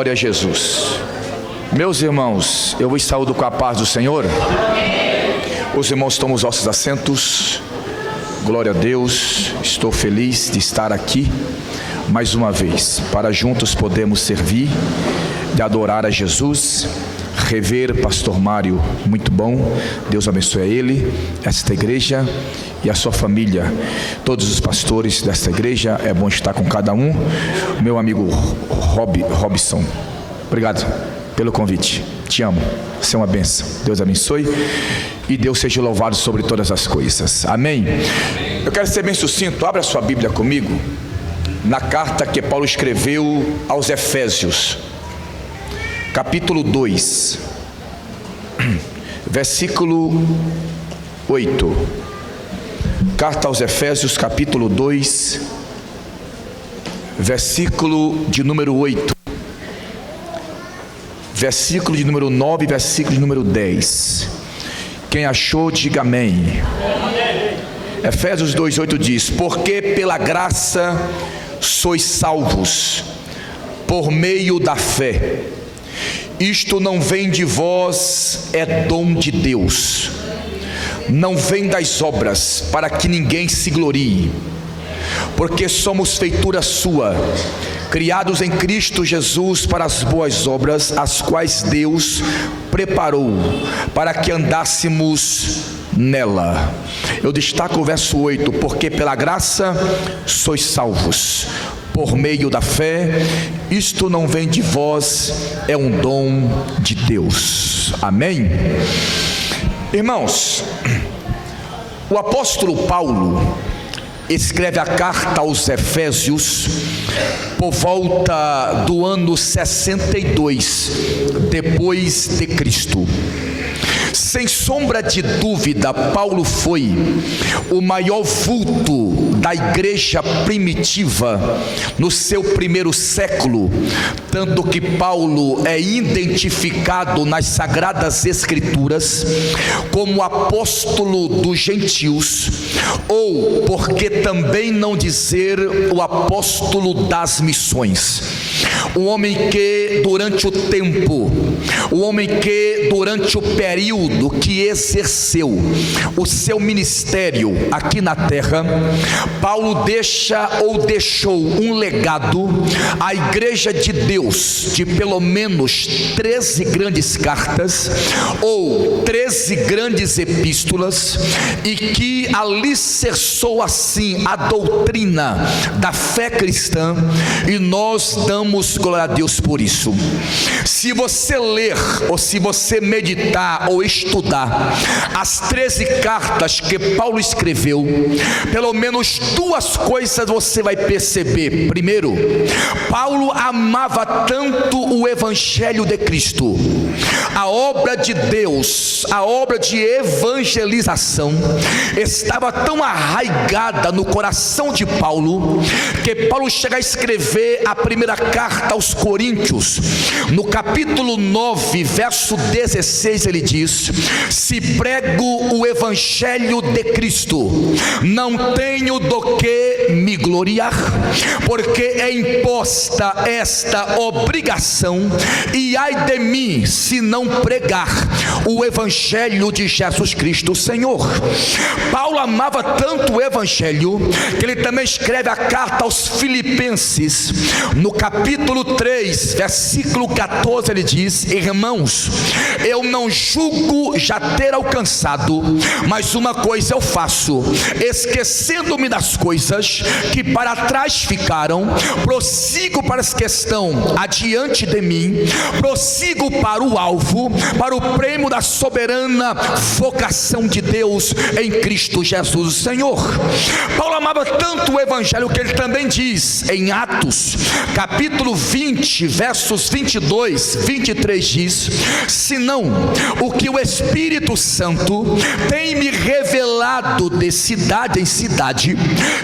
Glória a Jesus. Meus irmãos, eu vos saúdo com a paz do Senhor. Os irmãos tomam os vossos assentos. Glória a Deus. Estou feliz de estar aqui mais uma vez, para juntos podermos servir, de adorar a Jesus. Rever Pastor Mário, muito bom. Deus abençoe a ele, esta igreja e a sua família, todos os pastores desta igreja. É bom estar com cada um. Meu amigo Robson, obrigado pelo convite. Te amo, você é uma bênção. Deus abençoe e Deus seja louvado sobre todas as coisas. Amém. Eu quero ser bem sucinto. Abra sua Bíblia comigo na carta que Paulo escreveu aos Efésios, capítulo 2, versículo 8. Carta aos Efésios, capítulo 2, versículo de número 8, versículo de número 9, versículo de número 10. Quem achou, diga amém. Efésios 2:8 diz: porque pela graça sois salvos, por meio da fé. Isto não vem de vós, é dom de Deus. Não vem das obras, para que ninguém se glorie. Porque somos feitura sua, criados em Cristo Jesus para as boas obras, as quais Deus preparou para que andássemos nela. Eu destaco o verso 8: porque pela graça sois salvos, por meio da fé. Isto não vem de vós, é um dom de Deus. Amém? Irmãos, o apóstolo Paulo escreve a carta aos Efésios por volta do ano 62 depois de Cristo. Sem sombra de dúvida, Paulo foi o maior vulto da igreja primitiva no seu primeiro século, tanto que Paulo é identificado nas Sagradas Escrituras como apóstolo dos gentios, ou, porque também não dizer, o apóstolo das missões. Um homem que durante o tempo, durante o período que exerceu o seu ministério aqui na terra, Paulo deixou um legado à igreja de Deus de pelo menos 13 grandes cartas ou 13 grandes epístolas, e que alicerçou assim a doutrina da fé cristã, e nós damos glória a Deus por isso. Se você ler, ou se você meditar ou estudar as 13 cartas que Paulo escreveu, pelo menos duas coisas você vai perceber. Primeiro, Paulo amava tanto o evangelho de Cristo, a obra de Deus, a obra de evangelização estava tão arraigada no coração de Paulo, que Paulo chega a escrever a primeira carta aos Coríntios, no capítulo 9, verso 16, ele diz: se prego o evangelho de Cristo, não tenho do que me gloriar, porque é imposta esta obrigação, e ai de mim se não pregar o evangelho de Jesus Cristo Senhor. Paulo amava tanto o evangelho que ele também escreve a carta aos Filipenses, no capítulo 3, versículo 14, ele diz: irmãos, eu não julgo já ter alcançado, mas uma coisa eu faço, esquecendo-me das coisas que para trás ficaram, prossigo para as que estão adiante de mim, prossigo para o alvo, para o prêmio da soberana vocação de Deus em Cristo Jesus o Senhor. Paulo amava tanto o evangelho que ele também diz em Atos, capítulo 20, versos 22, 23, diz: senão o que o Espírito Santo tem me revelado de cidade em cidade,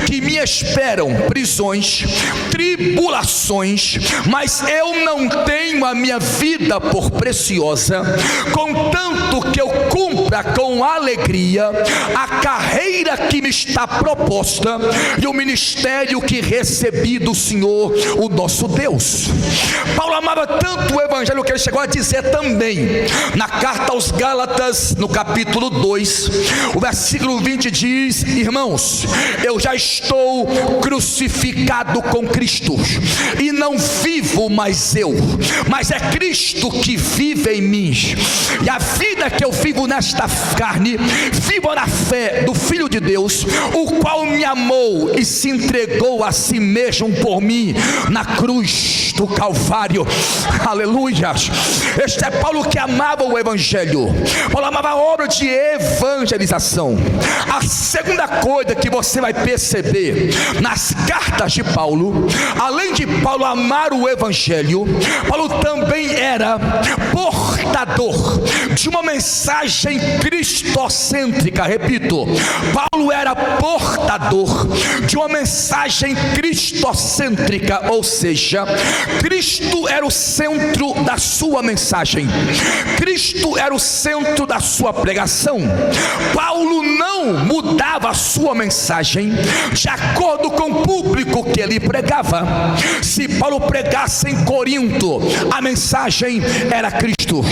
que me esperam prisões, tribulações, mas eu não tenho tenho a minha vida por preciosa, contanto que eu cumpra com alegria a carreira que me está proposta e o ministério que recebi do Senhor, o nosso Deus. Paulo amava tanto o evangelho que ele chegou a dizer também na carta aos Gálatas, no capítulo 2, o versículo 20 diz: irmãos, eu já estou crucificado com Cristo, e não vivo mais eu, mas é Cristo que vive em mim. E a vida que eu vivo nesta carne, vivo na fé do Filho de Deus, o qual me amou e se entregou a si mesmo por mim na cruz do Calvário. Aleluia. Este é Paulo que amava o evangelho. Paulo amava a obra de evangelização. A segunda coisa que você vai perceber nas cartas de Paulo, além de Paulo amar o evangelho, Paulo também era portador de uma mensagem cristocêntrica. Repito, Paulo era portador de uma mensagem cristocêntrica, ou seja, Cristo era o centro da sua mensagem, Cristo era o centro da sua pregação. Paulo não mudava a sua mensagem de acordo com o público que ele pregava. Se Paulo pregasse em Corinto, a mensagem era Cristo.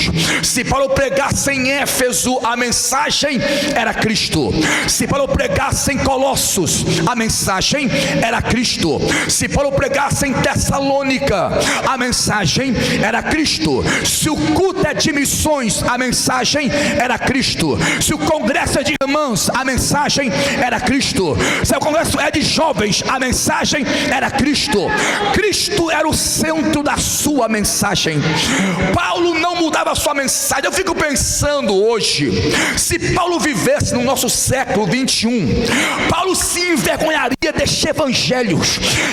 Se Paulo pregasse em Éfeso, a mensagem era Cristo. Se Paulo pregasse em Colossos, a mensagem era Cristo. Se Paulo pregasse em Tessalônica, a mensagem era Cristo. Se o culto é de missões, a mensagem era Cristo. Se o congresso é de irmãos, a mensagem era Cristo. Se o congresso é de jovens, a mensagem era Cristo. Cristo era o centro da sua mensagem. Paulo não mudava a sua mensagem. Eu fico pensando hoje, se Paulo vivesse no nosso século 21, Paulo se envergonharia deste evangelho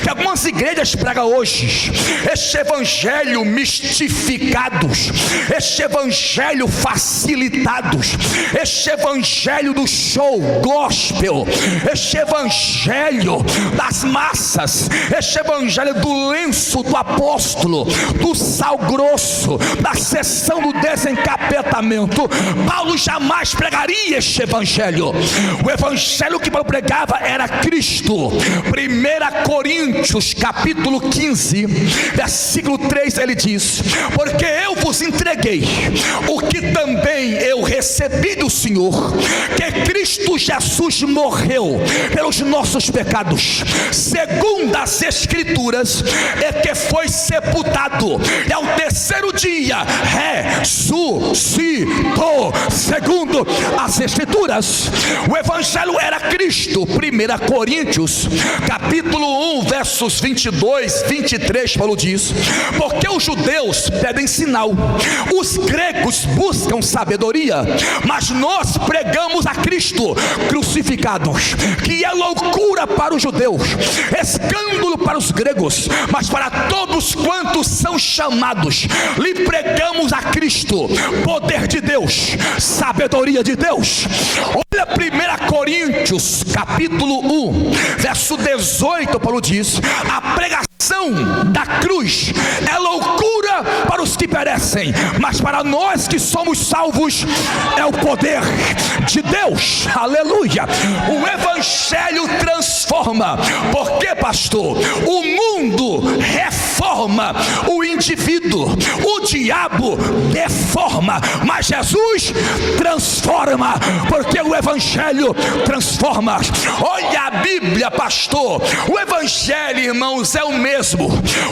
que algumas igrejas pregam hoje, este evangelho mistificados, este evangelho facilitados, este evangelho do show gospel, este evangelho das massas, este evangelho do lenço do apóstolo, do sal grosso, da sessão do desencapetamento. Paulo jamais pregaria este evangelho. O evangelho que Paulo pregava era Cristo. 1 Coríntios capítulo 15 versículo 3, ele diz: porque eu vos entreguei o que também eu recebi do Senhor, que Cristo Jesus morreu pelos nossos pecados, segundo as Escrituras, e que foi sepultado, e ao terceiro dia ressuscitou, segundo as Escrituras. O evangelho era Cristo. 1 Coríntios capítulo 1 versos 22, 23, Paulo diz: porque os judeus pedem sinal, os gregos buscam sabedoria, mas nós pregamos a Cristo crucificado, que é loucura para os judeus, escândalo para os gregos, mas para todos quantos são chamados, lhe pregamos a Cristo, poder de Deus, sabedoria de Deus. Olha 1 Coríntios capítulo 1 verso 18, Paulo diz: a pregação da cruz é loucura para os que perecem, mas para nós que somos salvos é o poder de Deus. Aleluia. O evangelho transforma. Por quê, pastor? O mundo reforma o indivíduo, o diabo deforma, mas Jesus transforma, porque o evangelho transforma. Olha a Bíblia, pastor. O evangelho, irmãos, é o mesmo.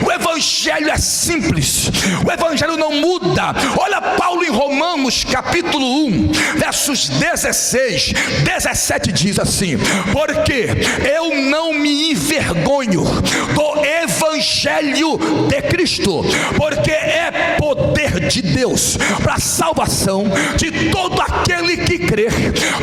O evangelho é simples, o evangelho não muda. Olha Paulo em Romanos capítulo 1 versos 16, 17 diz assim: porque eu não me envergonho do evangelho de Cristo, porque é poder de Deus para a salvação de todo aquele que crê,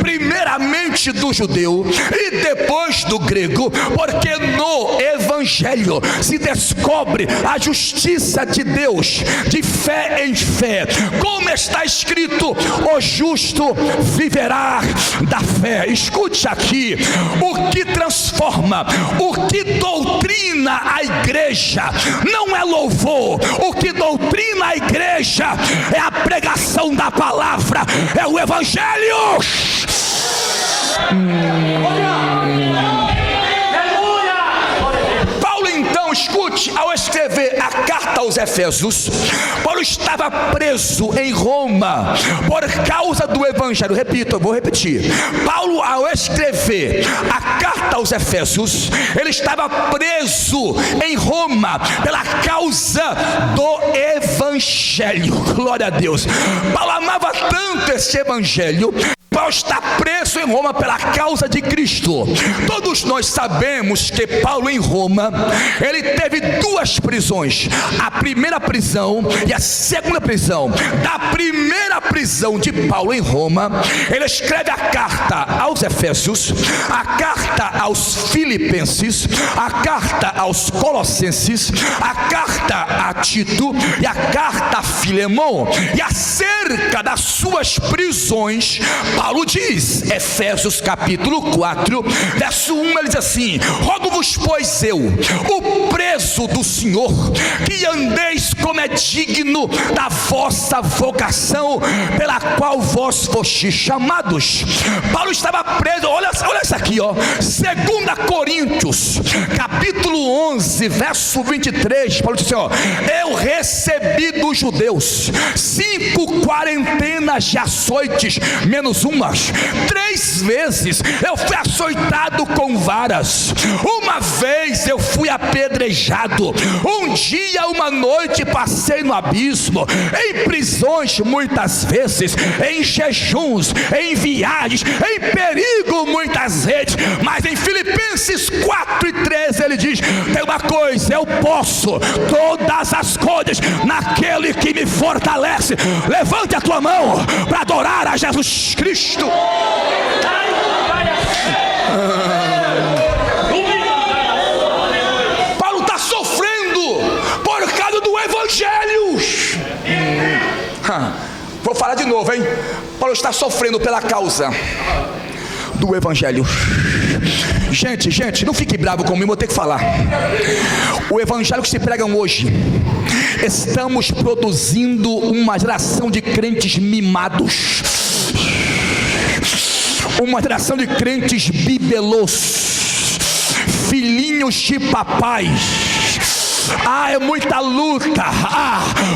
primeiramente do judeu e depois do grego, porque no evangelho se descobre a justiça de Deus de fé em fé, como está escrito: o justo viverá da fé. Escute aqui, o que transforma, o que doutrina a igreja não é louvor, o que doutrina a igreja é a pregação da palavra, é o evangelho. Paulo, então, escute, ao escrever a carta aos Efésios, Paulo estava preso em Roma por causa do evangelho. Repito, eu vou repetir. Paulo, ao escrever a carta aos Efésios, ele estava preso em Roma pela causa do evangelho. Glória a Deus. Paulo amava tanto esse evangelho. Paulo está preso em Roma pela causa de Cristo. Todos nós sabemos que Paulo em Roma, ele teve duas prisões. A primeira prisão e a segunda prisão. Da primeira prisão de Paulo em Roma, ele escreve a carta aos Efésios, a carta aos Filipenses, a carta aos Colossenses, a carta a Tito e a carta a Filemão. E acerca das suas prisões, Paulo diz, Efésios capítulo 4, verso 1, ele diz assim: rogo-vos, pois eu, o preso do Senhor, que andeis como é digno da vossa vocação, pela qual vós fostes chamados. Paulo estava preso, olha isso aqui, ó, 2 Coríntios, capítulo 11, verso 23, Paulo diz assim, ó: eu recebi dos judeus 5 quarentenas de açoites, menos uma. 3 vezes eu fui açoitado com varas. Uma vez eu fui apedrejado. Um dia, uma noite passei no abismo. Em prisões muitas vezes, em jejuns, em viagens, em perigo muitas vezes. Mas em Filipenses 4:13 ele diz: tem uma coisa, eu posso todas as coisas naquele que me fortalece. Levante a tua mão para adorar a Jesus Cristo. Paulo está sofrendo por causa do evangelho. Vou falar de novo, hein? Paulo está sofrendo pela causa do evangelho. Gente, não fique bravo comigo, vou ter que falar. O evangelho que se pregam hoje, estamos produzindo uma geração de crentes mimados, uma geração de crentes bibelôs, filhinhos de papais. É muita luta.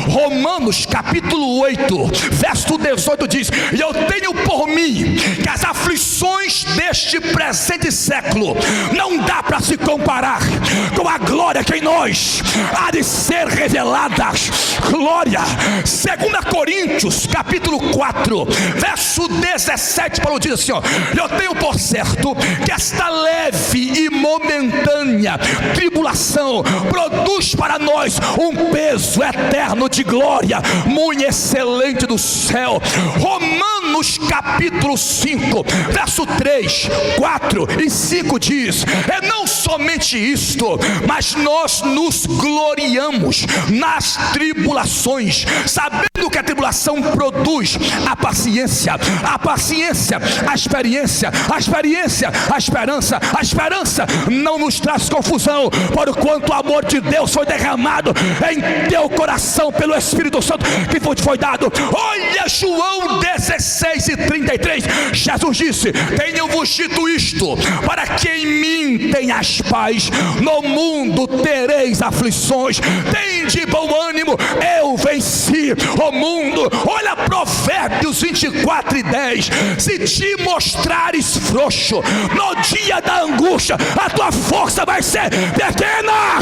Romanos capítulo 8, verso 18 diz: e eu tenho por mim que as aflições deste presente século não dá para se comparar com a glória que em nós há de ser revelada. Glória. 2 Coríntios capítulo 4, verso 17, Paulo diz assim, ó: eu tenho por certo que esta leve e momentânea tribulação produz para nós um peso eterno de glória muito excelente do céu. Romanos capítulo 5, verso 3, 4 e 5 diz: é não somente isto, mas nós nos gloriamos nas tribulações, sabendo que a tribulação produz a paciência, a experiência, a esperança não nos traz confusão, porquanto o amor de Deus foi derramado em teu coração pelo Espírito Santo que foi dado. Olha João 16:33, Jesus disse: tenho-vos dito isto, para que em mim tenhas paz. No mundo tereis aflições, tende bom ânimo, eu venci o mundo. Olha Provérbios 24:10, se te mostrares frouxo no dia da angústia, a tua força vai ser pequena.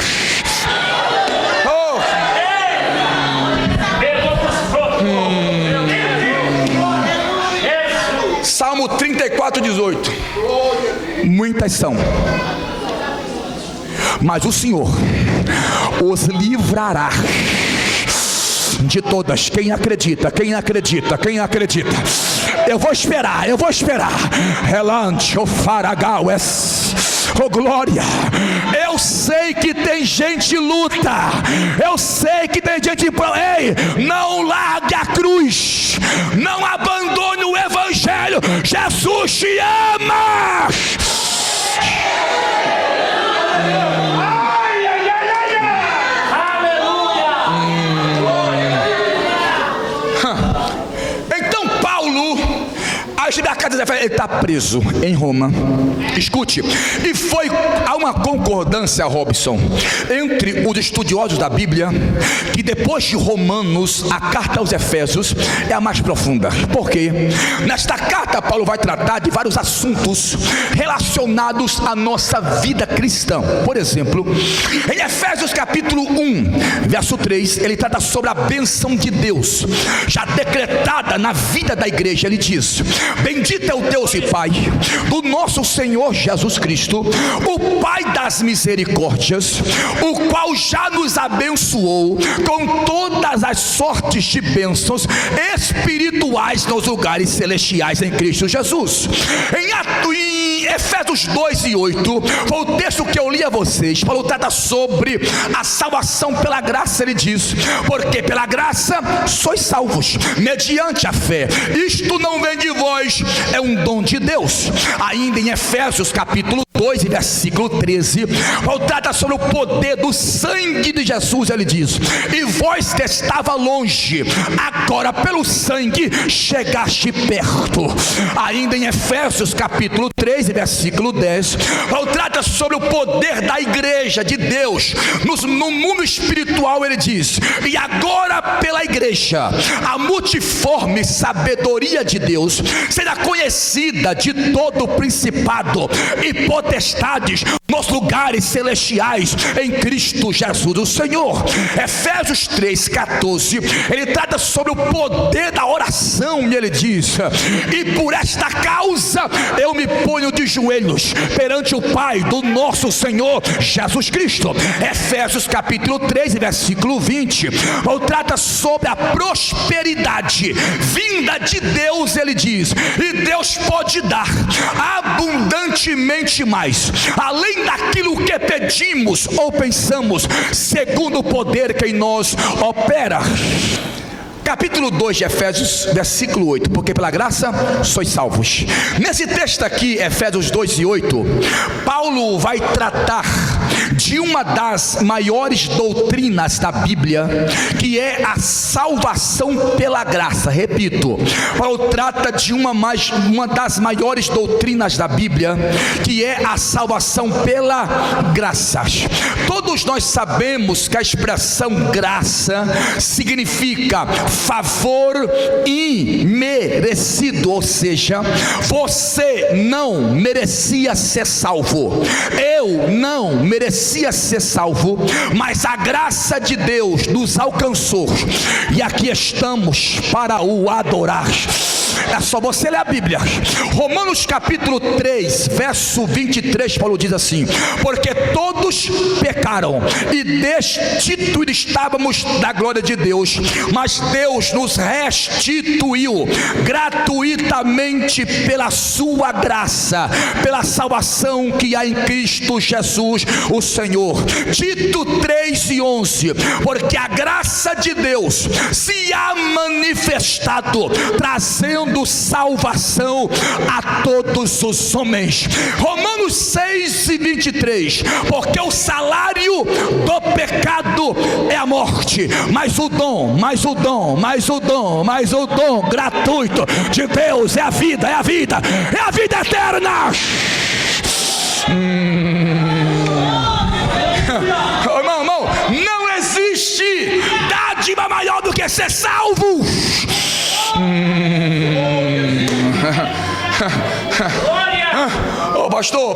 Salmo 34:18. Muitas são, mas o Senhor os livrará de todas. Quem acredita? Eu vou esperar. Relante o faragaues. Oh glória. Eu sei que tem gente luta. Eu sei que tem gente. Ei, não largue a cruz. Não abandone o evangelho. Jesus te ama. a carta de Efésios, ele está preso em Roma. Escute, e há uma concordância, Robson, entre os estudiosos da Bíblia, que depois de Romanos, a carta aos Efésios é a mais profunda. Por quê? Nesta carta, Paulo vai tratar de vários assuntos relacionados à nossa vida cristã. Por exemplo, em Efésios capítulo 1, verso 3, ele trata sobre a bênção de Deus, já decretada na vida da igreja. Ele diz: bendito é o Deus e Pai do nosso Senhor Jesus Cristo, o Pai das misericórdias, o qual já nos abençoou com todas as sortes de bênçãos espirituais nos lugares celestiais em Cristo Jesus. Em Efésios 2 e 8, foi o texto que eu li a vocês. Paulo trata sobre a salvação pela graça. Ele diz: porque pela graça sois salvos, mediante a fé. Isto não vem de vós, é um dom de Deus. Ainda em Efésios capítulo 2 e versículo 13, Paulo trata sobre o poder do sangue de Jesus. Ele diz: e vós que estava longe, agora pelo sangue chegaste perto. Ainda em Efésios capítulo 3 e versículo 10, Paulo trata sobre o poder da igreja de Deus no mundo espiritual. Ele diz: e agora pela igreja a multiforme sabedoria de Deus será conhecida de todo o principado e potestades nos lugares celestiais em Cristo Jesus o Senhor. Efésios 3,14, ele trata sobre o poder da oração, e ele diz: e por esta causa eu me ponho de joelhos perante o Pai do nosso Senhor Jesus Cristo. Efésios capítulo 3 versículo 20, Paulo trata sobre a prosperidade vinda de Deus. Ele diz: e Deus pode dar abundantemente mais, além daquilo que pedimos ou pensamos, segundo o poder que em nós opera. Capítulo 2 de Efésios, versículo 8, porque pela graça sois salvos. Nesse texto aqui, Efésios 2 e 8, Paulo vai tratar de uma das maiores doutrinas da Bíblia, que é a salvação pela graça. Repito, Paulo trata de uma das maiores doutrinas da Bíblia, que é a salvação pela graça. Todos nós sabemos que a expressão graça significa favor imerecido, ou seja, você não merecia ser salvo, eu não merecia ser salvo, mas a graça de Deus nos alcançou, e aqui estamos para o adorar. É só você ler a Bíblia. Romanos capítulo 3, verso 23, Paulo diz assim: porque todos pecaram e destituídos estávamos da glória de Deus, mas Deus nos restituiu gratuitamente pela sua graça, pela salvação que há em Cristo Jesus o Senhor. Tito 3 e 11, porque a graça de Deus se há manifestado, trazendo salvação a todos os homens. Romanos 6 e 23, porque o salário do pecado é a morte, mas o dom gratuito de Deus é a vida eterna. Irmão, não existe dádiva maior do que ser salvo.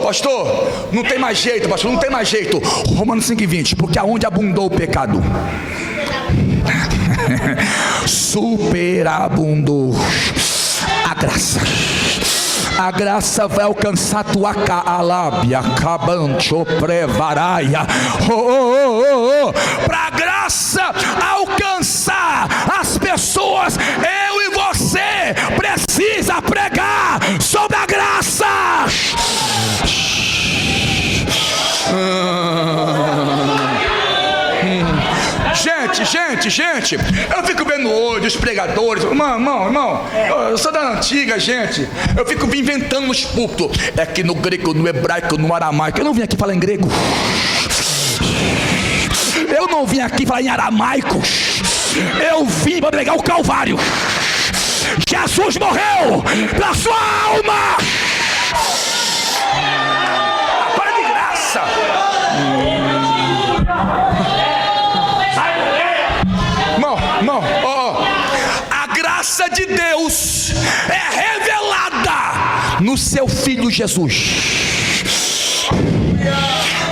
Pastor, não tem mais jeito, pastor, não tem mais jeito. Romanos 5:20, porque aonde abundou o pecado, superabundou a graça. A graça vai alcançar tua alábia, cabancho, prevaraia. Para a graça alcançar as pessoas, eu e você precisa pregar sobre a graça. Gente, eu fico vendo hoje os pregadores, irmão, eu sou da antiga, gente. Eu fico inventando nos púlpitos. É que no grego, no hebraico, no aramaico. Eu não vim aqui falar em grego. Eu não vim aqui falar em aramaico. Eu vim para pregar o Calvário. Jesus morreu pela sua alma. Para de graça. Irmão, a graça de Deus é revelada no seu Filho Jesus.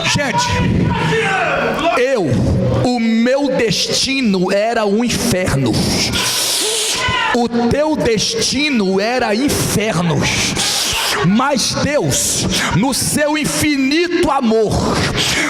Gente, o meu destino era o inferno. O teu destino era inferno. Mas Deus, no seu infinito amor,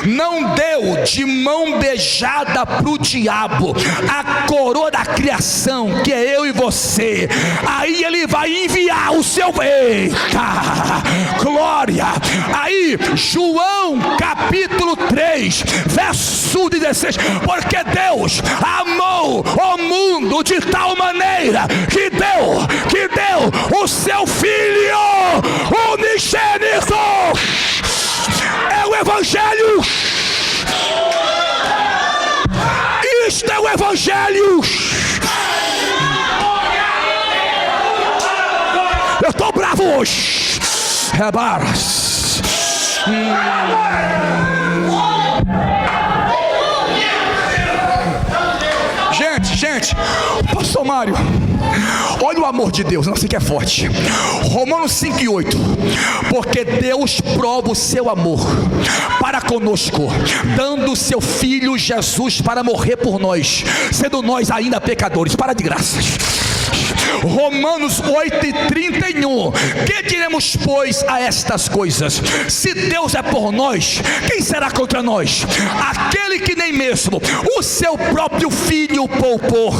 não deu de mão beijada para o diabo a coroa da criação, que é eu e você. Aí ele vai enviar o seu... Eita, glória! Aí, João capítulo 3, verso 16: porque Deus amou o mundo de tal maneira que deu o seu Filho unigênito. É o Evangelho. Isto é o Evangelho. Eu estou bravo hoje. Rebaras. Gente, pastor Mário, olha o amor de Deus, não sei que é forte. Romanos 5:8: porque Deus prova o seu amor para conosco, dando o seu Filho Jesus para morrer por nós, sendo nós ainda pecadores. Para de graças. Romanos 8:31: que diremos, pois, a estas coisas? Se Deus é por nós, quem será contra nós? Aquele que nem mesmo o seu próprio Filho poupou,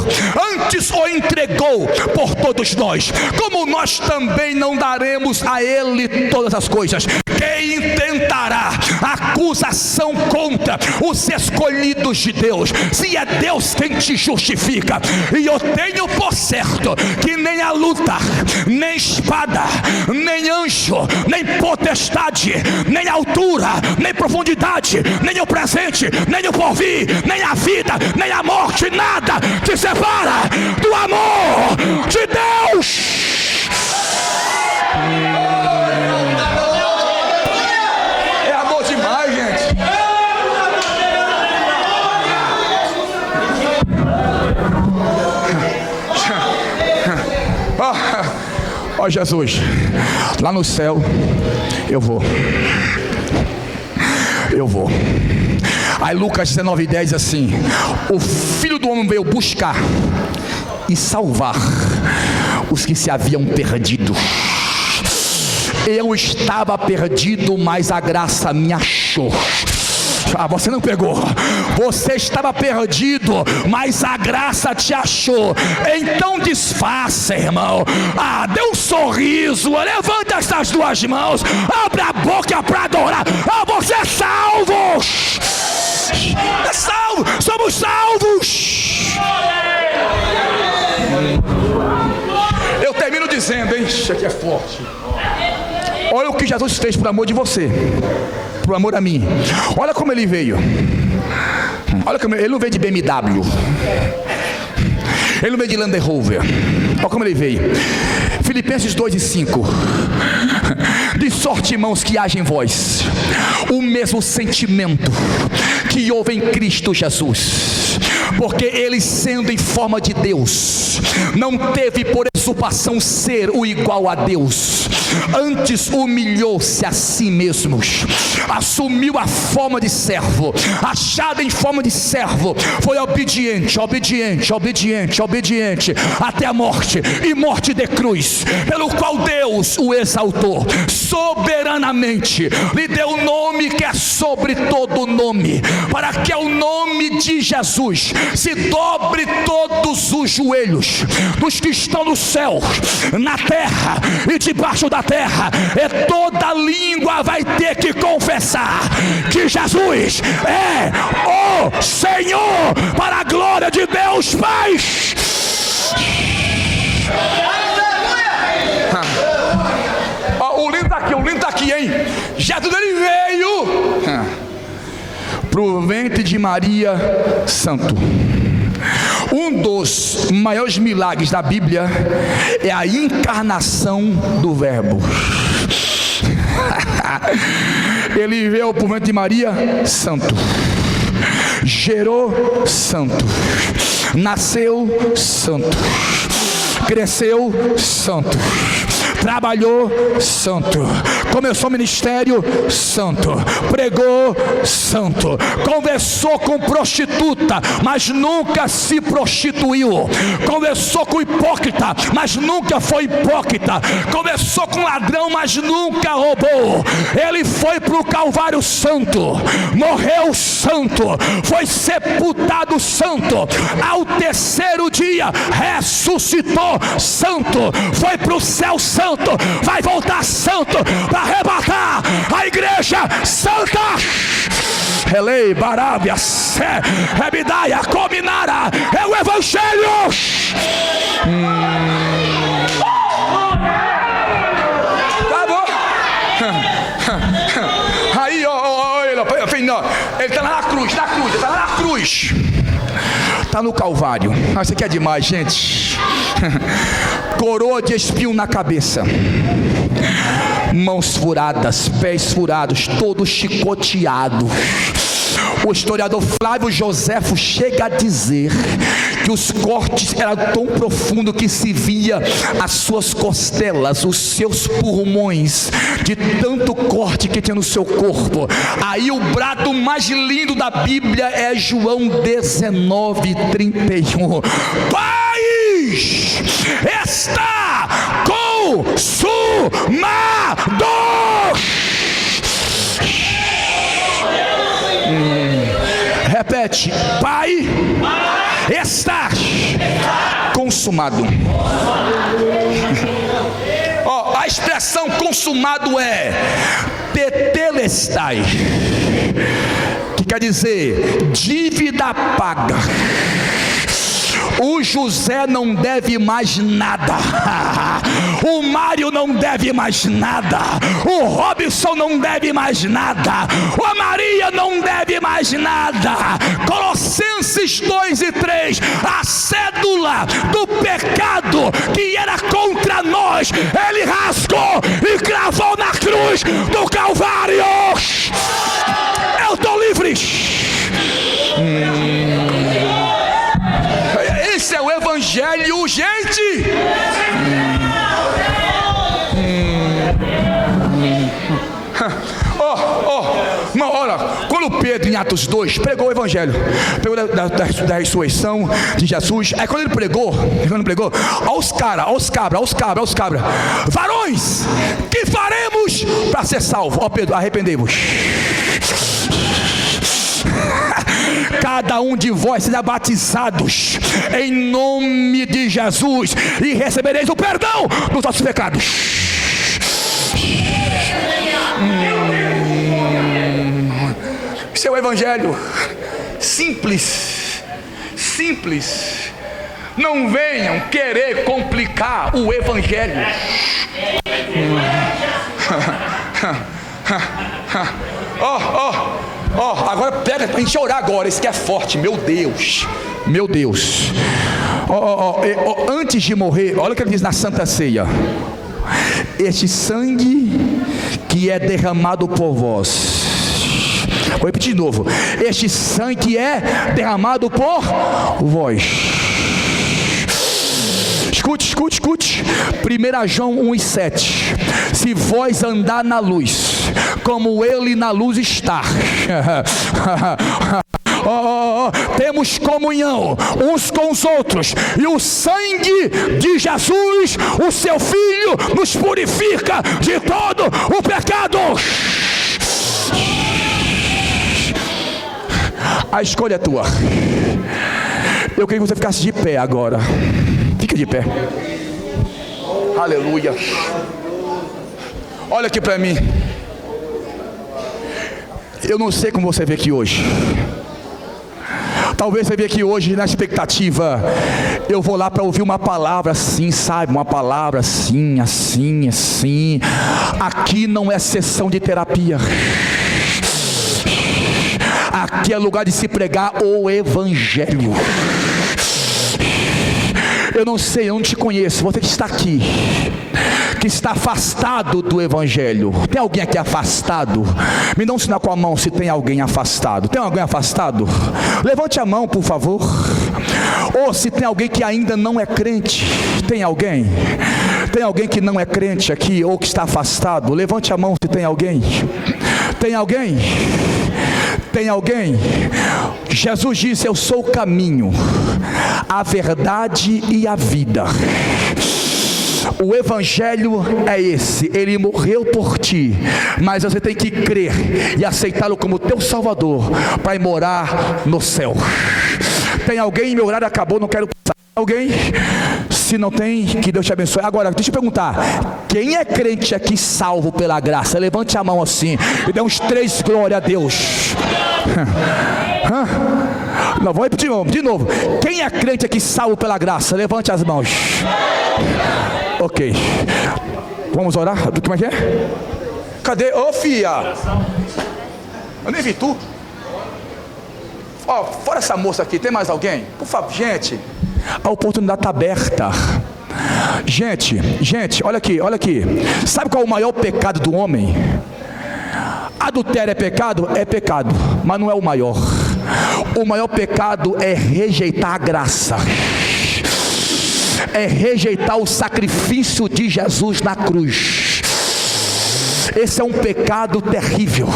antes o entregou por todos nós, como nós também não daremos a ele todas as coisas? Quem intentará acusação contra os escolhidos de Deus, se é Deus quem te justifica? E eu tenho por certo que nem a luta, nem espada, nem anjo, nem potestade, nem altura, nem profundidade, nem o presente, nem o porvir, nem a vida, nem a morte, nada te separa do amor de Deus. É amor demais, gente. Ó Jesus, lá no céu eu vou. Aí Lucas 19:10 diz assim: o Filho do Homem veio buscar e salvar os que se haviam perdido. Eu estava perdido, mas a graça me achou. Você não pegou. Você estava perdido, mas a graça te achou. Então disfarça, irmão. Dê um sorriso. Levanta essas duas mãos. Abre a boca para adorar. Você é salvo. É salvo. Somos salvos. Eu termino dizendo, hein? Isso aqui é forte. Olha o que Jesus fez por amor de você, por amor a mim. Olha como ele veio. Olha como ele não veio de BMW, ele não veio de Land Rover. Olha como ele veio. Filipenses 2:5: de sorte, irmãos, que haja em vós o mesmo sentimento que houve em Cristo Jesus, porque ele, sendo em forma de Deus, não teve por usurpação ser o igual a Deus, antes humilhou-se a si mesmo, assumiu a forma de servo, achado em forma de servo, foi obediente até a morte, e morte de cruz, pelo qual Deus o exaltou soberanamente, lhe deu o nome que é sobre todo nome, para que ao nome de Jesus se dobre todos os joelhos dos que estão no céu, na terra e debaixo da terra, e toda língua vai ter que confessar que Jesus é o Senhor, para a glória de Deus Pai. O lindo tá aqui, hein? Jesus, ele veio pro ventre de Maria santo. Um dos maiores milagres da Bíblia é a encarnação do Verbo. Ele veio por meio de Maria, santo. Gerou, santo. Nasceu, santo. Cresceu, santo. Trabalhou, santo. Começou o ministério, santo. Pregou, santo. Conversou com prostituta, mas nunca se prostituiu. Conversou com hipócrita, mas nunca foi hipócrita. Conversou com ladrão, mas nunca roubou. Ele foi para o Calvário santo. Morreu santo. Foi sepultado santo. Ao terceiro dia ressuscitou santo. Foi para o céu santo. Vai voltar santo para arrebatar a igreja santa. Relei, Barábia, Sé, Rebidaia, Cominara. É o Evangelho. Tá bom? Aí, ele está lá na cruz, ele está lá na cruz. Está no Calvário. Isso aqui é demais, gente. Coroa de espinho na cabeça, mãos furadas, pés furados, todo chicoteado. O historiador Flávio Joséfo chega a dizer que os cortes eram tão profundos que se via as suas costelas, os seus pulmões, de tanto corte que tinha no seu corpo. Aí o brado mais lindo da Bíblia é João 19:31. Pai, está consumado. Repete: Pai, está consumado. A expressão consumado é tetelestai, que quer dizer dívida paga. O José não deve mais nada. O Mário não deve mais nada. O Robson não deve mais nada. A Maria não deve mais nada. Colossenses 2:3. A cédula do pecado que era contra nós, ele rasgou e cravou na cruz do Calvário. Eu estou livre. Esse é o Evangelho, gente. Olha, quando Pedro em Atos 2 pregou o Evangelho, pregou da ressurreição de Jesus, aí quando ele pregou, aos cabras, varões, que faremos para ser salvo? Ó Pedro, arrependemos. Cada um de vós será batizados em nome de Jesus e recebereis o perdão dos vossos pecados. Esse é o Evangelho. Simples. Não venham querer complicar o Evangelho. Agora pega pra gente orar agora. Esse que é forte, meu Deus. Antes de morrer, olha o que ele diz na Santa Ceia: este sangue que é derramado por vós. Vou repetir de novo: este sangue que é derramado por vós. Escute. 1 João 1:7. Se vós andar na luz, como ele na luz está, temos comunhão uns com os outros, e o sangue de Jesus, o seu Filho, nos purifica de todo o pecado. A escolha é tua. Eu queria que você ficasse de pé agora. Fica de pé. Aleluia. Olha aqui para mim. Eu não sei como você veio aqui hoje. Talvez você veio aqui hoje na expectativa: eu vou lá para ouvir uma palavra assim, sabe? Uma palavra assim. Aqui não é sessão de terapia. Aqui é lugar de se pregar o Evangelho. Eu não sei, eu não te conheço. Você que está aqui, que está afastado do Evangelho. Tem alguém aqui afastado? Me dá um sinal com a mão se tem alguém afastado. Tem alguém afastado? Levante a mão, por favor. Ou se tem alguém que ainda não é crente. Tem alguém? Tem alguém que não é crente aqui ou que está afastado? Levante a mão se tem alguém. Tem alguém? Tem alguém? Jesus disse: eu sou o caminho, a verdade e a vida. O Evangelho é esse, Ele morreu por ti, mas você tem que crer e aceitá-lo como teu Salvador para ir morar no céu. Tem alguém? Meu horário acabou, não quero passar. Alguém? Se não tem, que Deus te abençoe. Agora, deixa eu perguntar, quem é crente aqui salvo pela graça? Levante a mão assim e dê uns 3 glória a Deus. Não, vou repetir de novo. Quem é crente aqui salvo pela graça? Levante as mãos. Ok. Vamos orar? Como é que é? Cadê? Ô, filha, eu nem vi tu. Ó, fora essa moça aqui, tem mais alguém? Por favor, gente, a oportunidade está aberta. Gente, olha aqui. Sabe qual é o maior pecado do homem? Adultério é pecado? É pecado, mas não é o maior. O maior pecado é rejeitar a graça, é rejeitar o sacrifício de Jesus na cruz. Esse é um pecado terrível.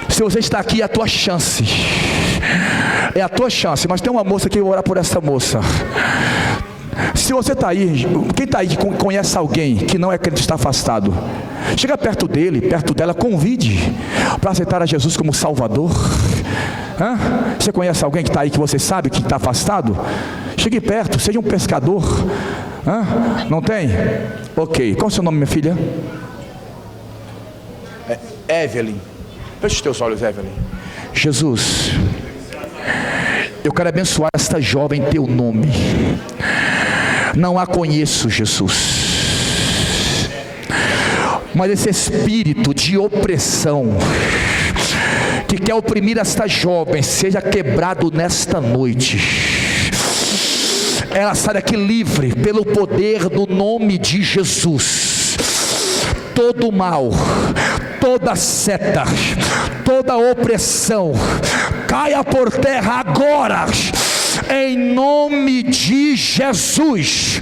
Se você está aqui, é a tua chance. É a tua chance. Mas tem uma moça que eu vou orar por essa moça. Se você está aí, quem está aí que conhece alguém que não é crente, está afastado, chega perto dele, perto dela, convide para aceitar a Jesus como Salvador. Você conhece alguém que está aí que você sabe que está afastado? Chegue perto, seja um pescador. Não tem? Ok, qual é o seu nome, minha filha? Evelyn. Feche os teus olhos, Evelyn. Jesus, eu quero abençoar esta jovem em teu nome. Não a conheço, Jesus, mas esse espírito de opressão que quer oprimir esta jovem seja quebrado nesta noite. Ela sai daqui livre pelo poder do nome de Jesus. Todo mal, toda seta, toda opressão caia por terra agora, em nome de Jesus.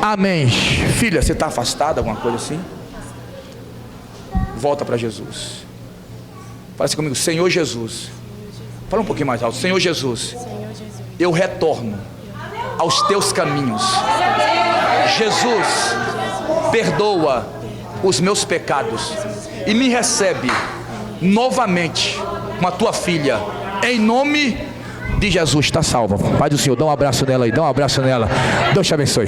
Amém. Filha, você está afastada, alguma coisa assim? Volta para Jesus. Fala assim comigo: Senhor Jesus. Fala um pouquinho mais alto. Senhor Jesus, eu retorno aos teus caminhos. Jesus, perdoa os meus pecados e me recebe novamente com a tua filha, em nome de Jesus. Está salva. Pai do Senhor, dá um abraço nela aí, dá um abraço nela. Deus te abençoe.